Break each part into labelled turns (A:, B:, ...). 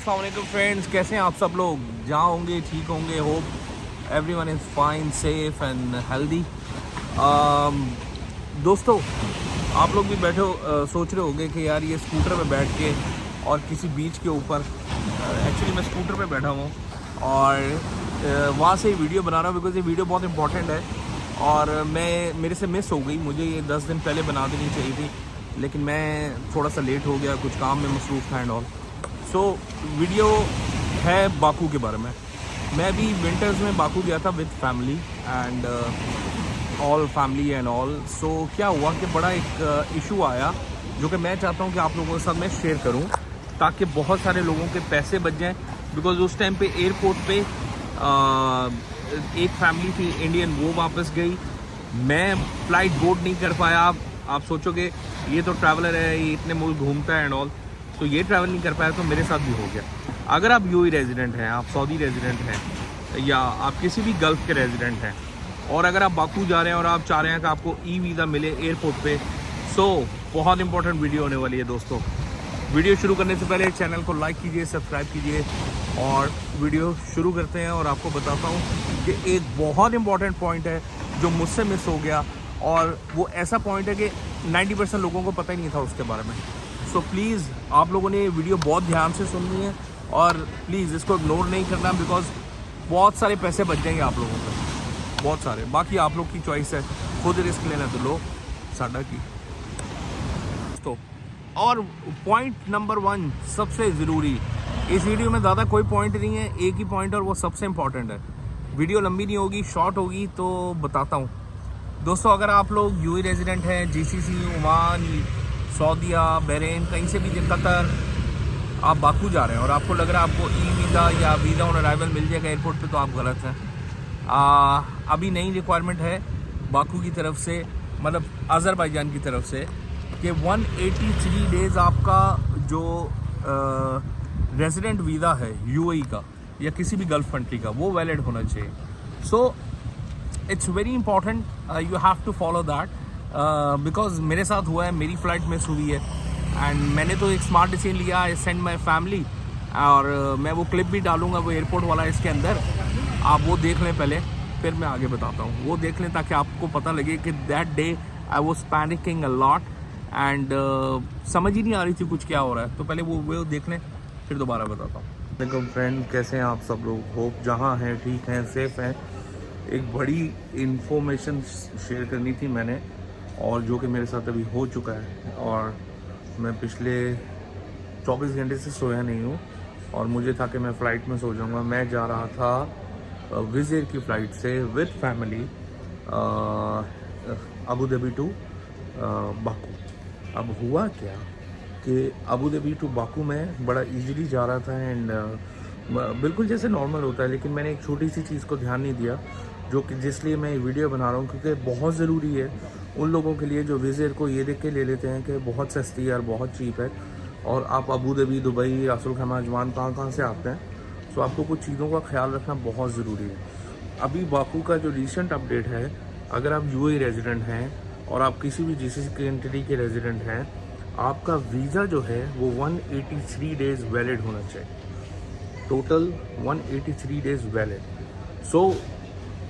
A: अस्सलाम वालेकुम फ्रेंड्स, कैसे हैं आप सब लोग? जहाँ होंगे ठीक होंगे। Hope everyone is fine, safe and healthy. दोस्तों, आप लोग भी बैठे सोच रहे होंगे कि यार ये स्कूटर पे बैठ के और किसी बीच के ऊपर, एक्चुअली मैं स्कूटर पे बैठा हूँ और वहाँ से वीडियो बना रहा हूँ बिकॉज ये वीडियो बहुत इंपॉर्टेंट है और मेरे से मिस हो गई। मुझे ये 10 दिन पहले बना देनी चाहिए थी, लेकिन मैं थोड़ा सा लेट हो गया, कुछ काम में मसरूफ़ था एंड ऑल। सो वीडियो है बाकू के बारे में। मैं भी विंटर्स में बाकू गया था with family and all family and all. So क्या हुआ कि बड़ा एक इशू आया जो कि मैं चाहता हूँ कि आप लोगों के साथ मैं शेयर करूँ ताकि बहुत सारे लोगों के पैसे बच जाएँ। बिकॉज उस टाइम पे एयरपोर्ट पे एक फैमिली थी इंडियन, वो वापस गई। मैं फ़्लाइट बोर्ड नहीं कर पाया। आप सोचोगे ये तो ट्रैवलर है, ये इतने मुल्क घूमता है एंड ऑल, तो ये ट्रैवल नहीं कर पाया। तो मेरे साथ भी हो गया। अगर आप यूएई रेजिडेंट हैं, आप सऊदी रेजिडेंट हैं या आप किसी भी गल्फ़ के रेजिडेंट हैं और अगर आप बाकू जा रहे हैं और आप चाह रहे हैं कि आपको ई वीज़ा मिले एयरपोर्ट पे, सो बहुत इंपॉर्टेंट वीडियो होने वाली है दोस्तों। वीडियो शुरू करने से पहले चैनल को लाइक कीजिए, सब्सक्राइब कीजिए और वीडियो शुरू करते हैं। और आपको बताता हूँ कि एक बहुत इंपॉर्टेंट पॉइंट है जो मुझसे मिस हो गया और वो ऐसा पॉइंट है कि 90% लोगों को पता ही नहीं था उसके बारे में। सो प्लीज़ आप लोगों ने ये वीडियो बहुत ध्यान से सुननी है और प्लीज़ इसको इग्नोर नहीं करना बिकॉज बहुत सारे पैसे बच जाएंगे आप लोगों को, बहुत सारे। बाकी आप लोग की चॉइस है, खुद रिस्क लेना तो लो, साडा की। तो और पॉइंट नंबर 1 सबसे ज़रूरी, इस वीडियो में ज़्यादा कोई पॉइंट नहीं है, एक ही पॉइंट और वो सबसे इम्पॉर्टेंट है। वीडियो लंबी नहीं होगी, शॉर्ट होगी, तो बताता हूँ दोस्तों। अगर आप लोग यूएई रेजिडेंट हैं, जीसीसी, ओमान, सऊदीया, बहरीन, कहीं से भी, कतर, आप बाकू जा रहे हैं और आपको लग रहा है आपको ई वीज़ा या वीज़ा ऑन अराइवल मिल जाएगा एयरपोर्ट पे, तो आप गलत हैं। अभी नई रिक्वायरमेंट है बाकू की तरफ से, मतलब अज़रबैजान की तरफ से, कि 183 डेज़ आपका जो रेजिडेंट वीज़ा है यूएई का या किसी भी गल्फ़ कंट्री का, वो वैलिड होना चाहिए। So it's very important, you have to follow that because मेरे साथ हुआ है, मेरी फ़्लाइट मिस हुई है एंड मैंने तो एक स्मार्ट डिसीजन लिया, आई सेंड माई फैमिली। और मैं वो क्लिप भी डालूंगा, वो एयरपोर्ट वाला इसके अंदर, आप वो देख लें पहले, फिर मैं आगे बताता हूँ। वो देख लें ताकि आपको पता लगे कि that day I was panicking a lot and समझ ही नहीं आ रही थी कुछ क्या हो रहा है। तो पहले वो देख लें, फिर दोबारा बताता हूँ। वालेकुम फ्रेंड, कैसे हैं आप सब लोग? होप जहाँ हैं ठीक हैं, सेफ़ हैं। एक बड़ी इन्फॉर्मेशन शेयर करनी थी मैंने, और जो कि मेरे साथ अभी हो चुका है। और मैं पिछले 24 घंटे से सोया नहीं हूँ और मुझे था कि मैं फ़्लाइट में सो जाऊँगा। मैं जा रहा था विज़ एयर की फ़्लाइट से with family Abu Dhabi to Baku. अब हुआ क्या कि अबू धाबी टू बाकू में बड़ा इजीली जा रहा था एंड बिल्कुल जैसे नॉर्मल होता है, लेकिन मैंने एक छोटी सी चीज़ को ध्यान नहीं दिया जो कि जिसलिए मैं ये वीडियो बना रहा हूँ, क्योंकि बहुत ज़रूरी है उन लोगों के लिए जो विज़ एयर को ये देख के ले लेते हैं कि बहुत सस्ती है और बहुत चीप है और आप अबू धाबी, दुबई, रासुल खैमा, अजमान कहाँ से आते हैं। सो आपको कुछ चीज़ों का ख्याल रखना बहुत ज़रूरी है। अभी बाकू का जो रिसेंट अपडेट है, अगर आप यूएई रेजिडेंट हैं और आप किसी भी जीसीसी कंट्री के रेजिडेंट हैं, आपका वीज़ा जो है वो 183 डेज़ वैलिड होना चाहिए। Total 183 days valid. So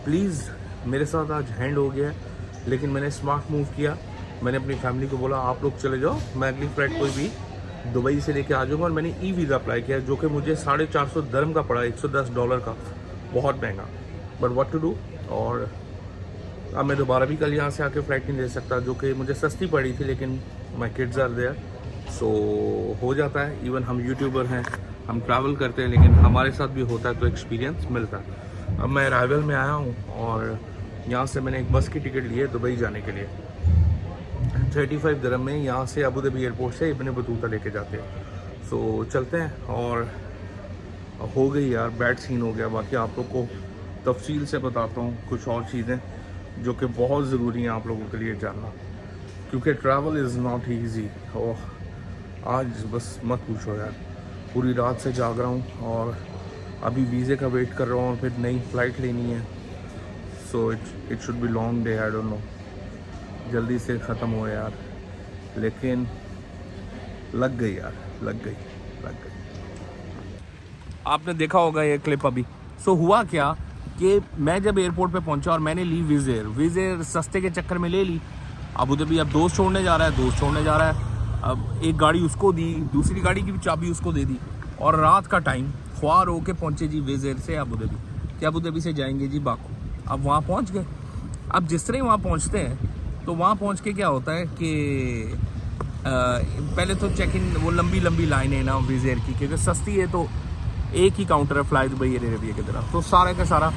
A: please, मेरे साथ आज हैंड हो गया, लेकिन मैंने स्मार्ट मूव किया। मैंने अपनी फैमिली को बोला आप लोग चले जाओ, मैं अगली फ्लाइट कोई भी दुबई से लेके आ जाऊँगा। और मैंने ई वीज़ा अप्लाई किया जो कि मुझे 450 दिरहम का पड़ा, $110 का, बहुत महंगा, बट व्हाट टू डू। और अब मैं दोबारा भी कल यहाँ से आके फ़्लाइट नहीं ले सकता, जो कि मुझे सस्ती पड़ी थी, लेकिन माई किड्स आर देयर। सो हो जाता है, इवन हम यूट्यूबर हैं, हम ट्रैवल करते हैं, लेकिन हमारे साथ भी होता है तो एक्सपीरियंस मिलता है। अब मैं अराइवल में आया हूँ और यहाँ से मैंने एक बस की टिकट ली है दुबई जाने के लिए। 35 दिरहम में यहाँ से अबू धाबी एयरपोर्ट से इब्न बतूता लेके जाते हैं। सो चलते हैं। और हो गई यार, बैड सीन हो गया। बाकी आप लोग को तफसील से बताता हूँ कुछ और चीज़ें जो कि बहुत ज़रूरी हैं आप लोगों के लिए जानना, क्योंकि ट्रैवल इज़ नॉट ईजी। और आज बस मत पूछो यार, पूरी रात से जाग रहा हूँ और अभी वीज़े का वेट कर रहा हूँ और फिर नई फ़्लाइट लेनी है। So it should be long day, I don't know, जल्दी से ख़त्म हो यार, लेकिन लग गई यार, लग गई। आपने देखा होगा ये क्लिप अभी। सो हुआ क्या कि मैं जब एयरपोर्ट पे पहुंचा और मैंने ली विज़ एयर सस्ते के चक्कर में ले ली। अबू धाबी अब दोस्त छोड़ने जा रहा है, अब एक गाड़ी उसको दी, दूसरी गाड़ी की भी चाबी उसको दे दी, और रात का टाइम ख्वार होके पहुंचे जी विज़ एयर से अबू धाबी, कि अबू धाबी से जाएंगे जी बाकू। अब वहाँ पहुँच गए। अब जिस तरह वहाँ पहुँचते हैं तो वहाँ पहुँच के क्या होता है कि पहले तो चेक इन, वो लंबी लंबी लाइनें ना विज़ एयर की, क्योंकि सस्ती है तो एक ही काउंटर है फ्लाई दुबई एयर अरेबिया की तरफ, तो सारा का सारा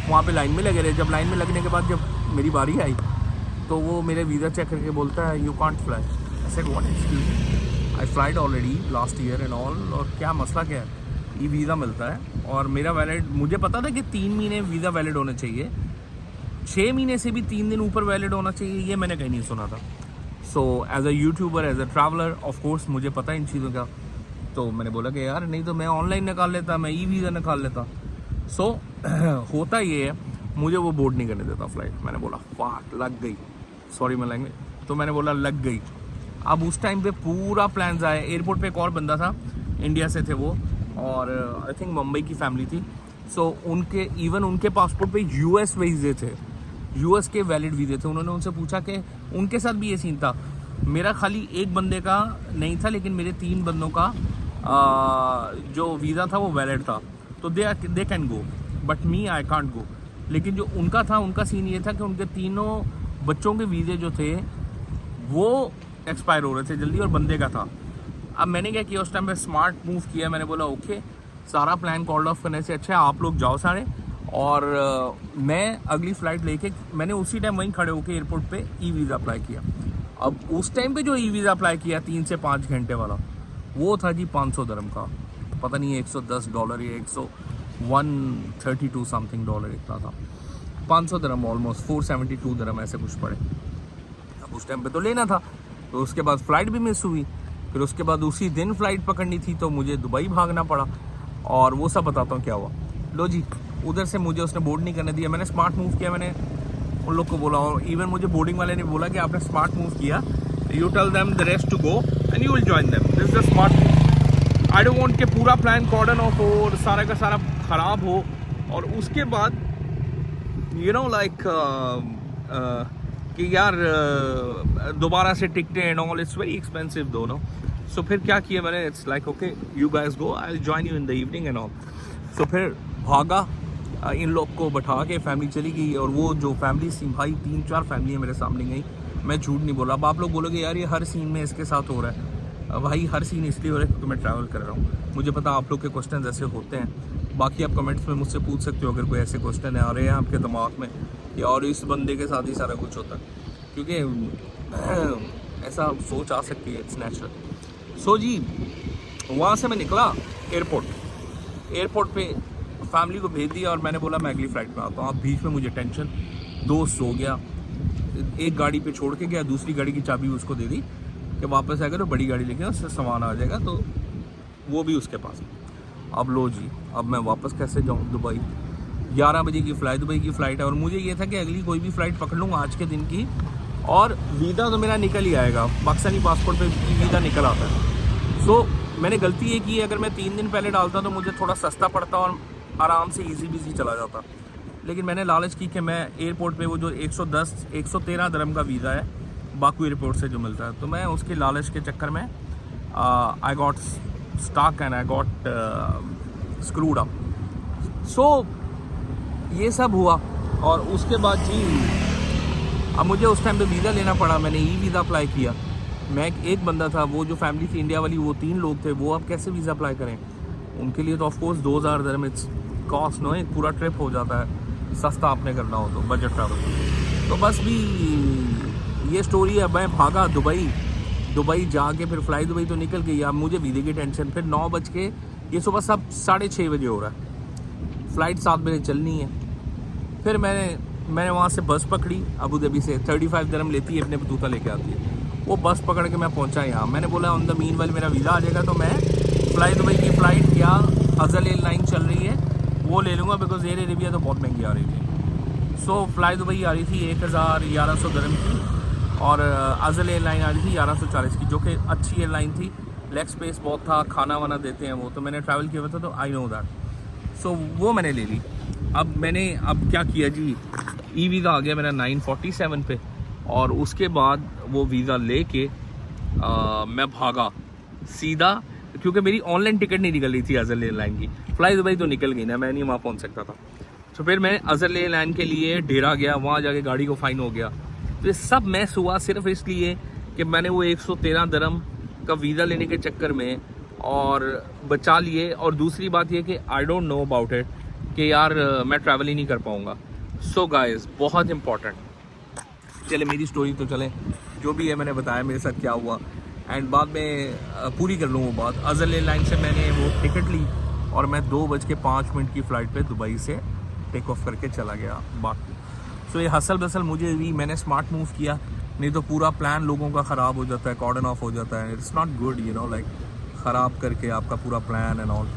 A: वहाँ पे लाइन में लगे रहे। जब लाइन में लगने के बाद जब मेरी बारी आई तो वो मेरे वीज़ा चेक करके बोलता है you can't fly. I said what, excuse, I flied already last year and all, और क्या मसला क्या है, ये वीज़ा मिलता है और मेरा वैलिड, मुझे पता था कि 3 महीने वीज़ा वैलिड होना चाहिए, 6 महीने से भी 3 दिन ऊपर वैलिड होना चाहिए, ये मैंने कहीं नहीं सुना था। So as a YouTuber, as a traveller, of course मुझे पता है इन चीज़ों का। तो मैंने बोला कि यार नहीं तो मैं ऑनलाइन निकाल लेता, मैं ई वीज़ा निकाल लेता। सो होता ये है, मुझे वो बोर्ड नहीं करने देता फ्लाइट। मैंने बोला फाक, लग गई, सॉरी मैं लैंग्वेज, तो मैंने बोला लग गई। अब उस टाइम पे पूरा प्लान्स आया। एयरपोर्ट पे एक और बंदा था, इंडिया से थे वो, और आई थिंक मुंबई की फैमिली थी। सो उनके इवन उनके पासपोर्ट पे यूएस वीज़े थे, यूएस के वैलिड वीज़े थे। उन्होंने उनसे पूछा कि उनके साथ भी ये सीन था, मेरा खाली एक बंदे का नहीं था लेकिन मेरे 3 बंदों का जो वीज़ा था वो वैलिड था, तो they can go, but me I can't go. लेकिन जो उनका था, उनका सीन ये था कि उनके तीनों बच्चों के वीज़े जो थे वो एक्सपायर हो रहे थे जल्दी, और बंदे का था। अब मैंने क्या किया, उस टाइम पे स्मार्ट मूव किया। मैंने बोला ओके, सारा प्लान कॉल्ड ऑफ करने से अच्छा है आप लोग जाओ सारे, और मैं अगली फ़्लाइट लेके, मैंने उसी टाइम वहीं खड़े होकर एयरपोर्ट पे ई वीज़ा अप्लाई किया। अब उस टाइम पे जो ई वीज़ा अप्लाई किया 3 से 5 घंटे वाला, वो था जी 500 दिरहम का, पता नहीं $110 या 132 समथिंग डॉलर इतना था, 500 दिरहम, ऑलमोस्ट 472 दिरहम ऐसे कुछ पड़े। अब उस टाइम पे तो लेना था, तो उसके बाद फ़्लाइट भी मिस हुई, फिर उसके बाद उसी दिन फ़्लाइट पकड़नी थी तो मुझे दुबई भागना पड़ा, और वो सब बताता हूँ क्या हुआ। लो जी, उधर से मुझे उसने बोर्ड नहीं करने दिया। मैंने स्मार्ट मूव किया, मैंने उन लोग को बोला, और इवन मुझे बोर्डिंग वाले ने बोला कि आपने स्मार्ट मूव किया, you tell them the rest to go and you will join them, this is the smart move. I don't want कि पूरा प्लान कॉर्डन ऑफ हो और सारा का सारा ख़राब हो, और उसके बाद यू नो लाइक कि यार दोबारा से टिकटें and all, it's very expensive though no. So फिर क्या किया मैंने, it's like okay you guys go, I will join you in the evening and all. So फिर भागा, इन लोग को बैठा के फैमिली चली गई, और वो जो फैमिली थी भाई 3-4 फैमिली मेरे सामने गई। मैं झूठ नहीं बोला। अब आप लोग बोलोगे यार ये हर सीन में इसके साथ हो रहा है, भाई हर सीन इसलिए हो रहा है क्योंकि मैं ट्रैवल कर रहा हूँ। मुझे पता आप लोग के क्वेश्चन ऐसे होते हैं, बाकी आप कमेंट्स में मुझसे पूछ सकते हो अगर कोई ऐसे क्वेश्चन आ रहे हैं आपके दिमाग में, या और इस बंदे के साथ ही सारा कुछ होता है, क्योंकि ऐसा सोच आ सकती है, इट्स नेचुरल। सो जी वहाँ से मैं निकला एयरपोर्ट पे फैमिली को भेज दिया, और मैंने बोला मैं अगली फ़्लाइट में आता हूँ। अब बीच में मुझे टेंशन, दोस्त सो गया, एक गाड़ी पे छोड़ के गया, दूसरी गाड़ी की चाबी उसको दे दी कि वापस आएगा तो बड़ी गाड़ी लेके उससे सामान आ जाएगा, तो वो भी उसके पास। अब लो जी, अब मैं वापस कैसे जाऊँ दुबई, 11 बजे की फ़्लाइट, दुबई की फ़्लाइट है, और मुझे ये था कि अगली कोई भी फ़्लाइट पकड़ लूँगा आज के दिन की, और वीज़ा तो मेरा निकल ही आएगा, पाकिस्तानी पासपोर्ट पे वीज़ा निकल आता है। सो मैंने गलती ये की, अगर मैं 3 दिन पहले डालता तो मुझे थोड़ा सस्ता पड़ता और आराम से इजी बिजी चला जाता, लेकिन मैंने लालच की कि मैं एयरपोर्ट पे वो जो 113 दिरहम का वीज़ा है बाकू एयरपोर्ट से जो मिलता है, तो मैं उसके लालच के चक्कर में I got stuck and I got screwed up. So ये सब हुआ, और उसके बाद जी अब मुझे उस टाइम पे वीज़ा लेना पड़ा। मैंने ई वीज़ा अप्लाई किया। मैं एक बंदा था, वो जो फैमिली थी इंडिया वाली, वो 3 लोग थे, वो अब कैसे वीज़ा अप्लाई करें? उनके लिए तो ऑफकोर्स 2000 दिरहम इट्स कॉस्ट नो, एक पूरा ट्रिप हो जाता है सस्ता आपने करना हो तो, बजट ट्रैवल। तो बस भी ये स्टोरी है। मैं भागा दुबई जाके फिर फ़्लाइट दुबई तो निकल गई। अब मुझे वीज़े की टेंशन, फिर 9 बज के, ये सुबह सब 6:30 बजे हो रहा है, फ़्लाइट 7 बजे चलनी है। फिर मैंने वहाँ से बस पकड़ी, अबू धाबी से 35 दिरहम लेती है, अपने बतूता लेके आती है। वो बस पकड़ के मैं पहुँचा यहाँ। मैंने बोला ऑन द मीन वाल मेरा वीज़ा आ जाएगा तो मैं फ़्लाइट दुबई की फ़्लाइट या अज़ल एयरलाइन चल रही है वो ले लूँगा, बिकॉज एयर अरेबिया तो बहुत महंगी आ रही थी। सो फ़्लाइट दुबई आ रही थी 1100 दिरहम की, और अज़ल एयरलाइन आ रही थी 1140 की, जो कि अच्छी एयरलाइन थी, लेग स्पेस बहुत था, खाना वाना देते हैं वो, तो मैंने ट्रैवल किया हुआ था, तो आई नो दैट। सो वो मैंने ले ली। अब क्या किया जी, ई वीज़ा आ गया मेरा 9:47 पे, और उसके बाद वो वीज़ा लेके मैं भागा सीधा, क्योंकि मेरी ऑनलाइन टिकट नहीं निकल रही थी अज़र एयरलाइन की। फ्लाई दुबई तो निकल गई ना, मैं नहीं वहाँ पहुँच सकता था। तो फिर मैं अज़र एयरलाइन के लिए डेरा गया, वहाँ जाके गाड़ी को फ़ाइन हो गया। तो ये सब मैस हुआ सिर्फ इसलिए कि मैंने वो 113 दिरहम का वीज़ा लेने के चक्कर में और बचा लिए। और दूसरी बात ये कि I don't know about it कि यार मैं ट्रैवल ही नहीं कर पाऊँगा। सो गाइस, बहुत इंपॉर्टेंट, चले मेरी स्टोरी तो चले, जो भी है मैंने बताया मेरे साथ क्या हुआ, एंड बाद में पूरी कर लूँ वो बात। अज़र एयरलाइन से मैंने वो टिकट ली और मैं 2:05 की फ़्लाइट पे दुबई से टेक ऑफ करके चला गया बाकी। सो ये हसल बसल मुझे भी, मैंने स्मार्ट मूव किया, नहीं तो पूरा प्लान लोगों का ख़राब हो जाता है, कॉर्डन ऑफ हो जाता है। It's not good, you know, like ख़राब करके आपका पूरा प्लान एंड ऑल।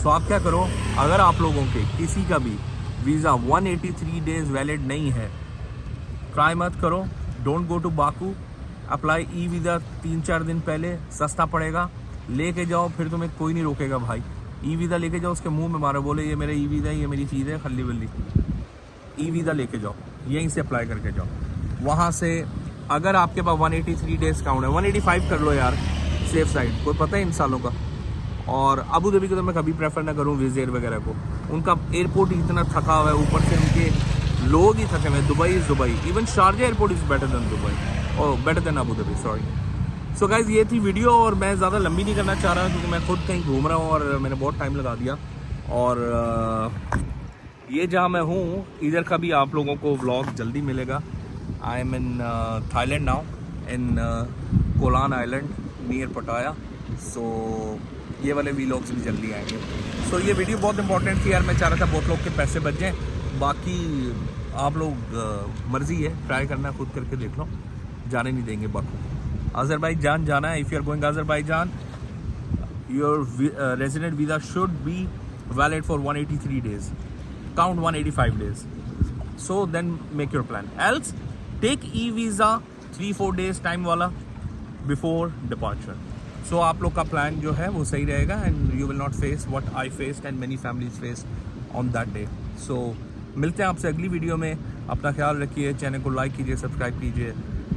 A: सो आप क्या करो, अगर आप लोगों के किसी का भी वीज़ा 183 डेज़ वैलिड नहीं है, ट्राई मत करो, don't go to Baku. Apply e visa 3-4 दिन पहले, सस्ता पड़ेगा, लेके जाओ, फिर तुम्हें कोई नहीं रोकेगा भाई। ई वीज़ा लेके जाओ, उसके मुंह में मारो, बोले ये मेरा ई वीज़ा है, ये मेरी चीज़ है, खल्ली बल्ली। ई वीज़ा लेके जाओ, यहीं से अप्लाई करके जाओ। वहाँ से अगर आपके पास 183 डेज़ काउंट है, 185 कर लो यार, सेफ साइड, कोई पता है इन सालों का। और अबू धाबी को तो मैं कभी प्रेफर ना करूँ विज़ एयर वगैरह को, उनका एयरपोर्ट ही इतना थका हुआ है, ऊपर से उनके लोग ही थके हुए हैं। Dubai is Dubai, even Sharjah airport is better than Dubai, और better than Abu Dhabi, sorry. So guys, ये थी वीडियो, और मैं ज़्यादा लंबी नहीं करना चाह रहा क्योंकि मैं खुद कहीं घूम रहा हूँ और मैंने बहुत टाइम लगा दिया। और ये जहाँ मैं हूँ, इधर का भी आप लोगों को व्लॉग जल्दी मिलेगा। I am in Thailand now, in Kolhan island near पटाया। सो ये वाले व्लॉग्स भी जल्दी आएंगे। सो ये वीडियो बहुत इंपॉर्टेंट थी यार, मैं चाह रहा था बहुत लोग के पैसे बच जाएँ। बाकी आप लोग मर्जी है, ट्राई करना, खुद करके देख लो, जाने नहीं देंगे बाकी। अज़रबैजान जाना है, if you are going Azerbaijan, your resident visa should be valid for 183 days, count 185 days. So then make your plan, else take e visa 3-4 days time वाला बिफोर डिपार्चर। सो आप लोग का प्लान जो है वो सही रहेगा, and you will not face what I faced and many families face on that day. So मिलते हैं आपसे अगली वीडियो में। अपना ख्याल रखिए, चैनल को लाइक कीजिए, सब्सक्राइब कीजिए,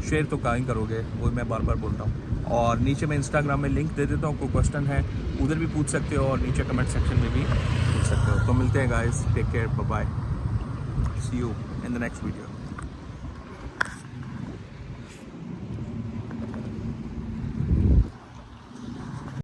A: शेयर तो कहीं करोगे, वो मैं बार बार बोलता हूँ। और नीचे मैं इंस्टाग्राम में लिंक दे देता हूँ, कोई क्वेश्चन है उधर भी पूछ सकते हो, और नीचे कमेंट सेक्शन में भी पूछ सकते हो। तो मिलते हैं guys, take care, bye bye, see you in the next video.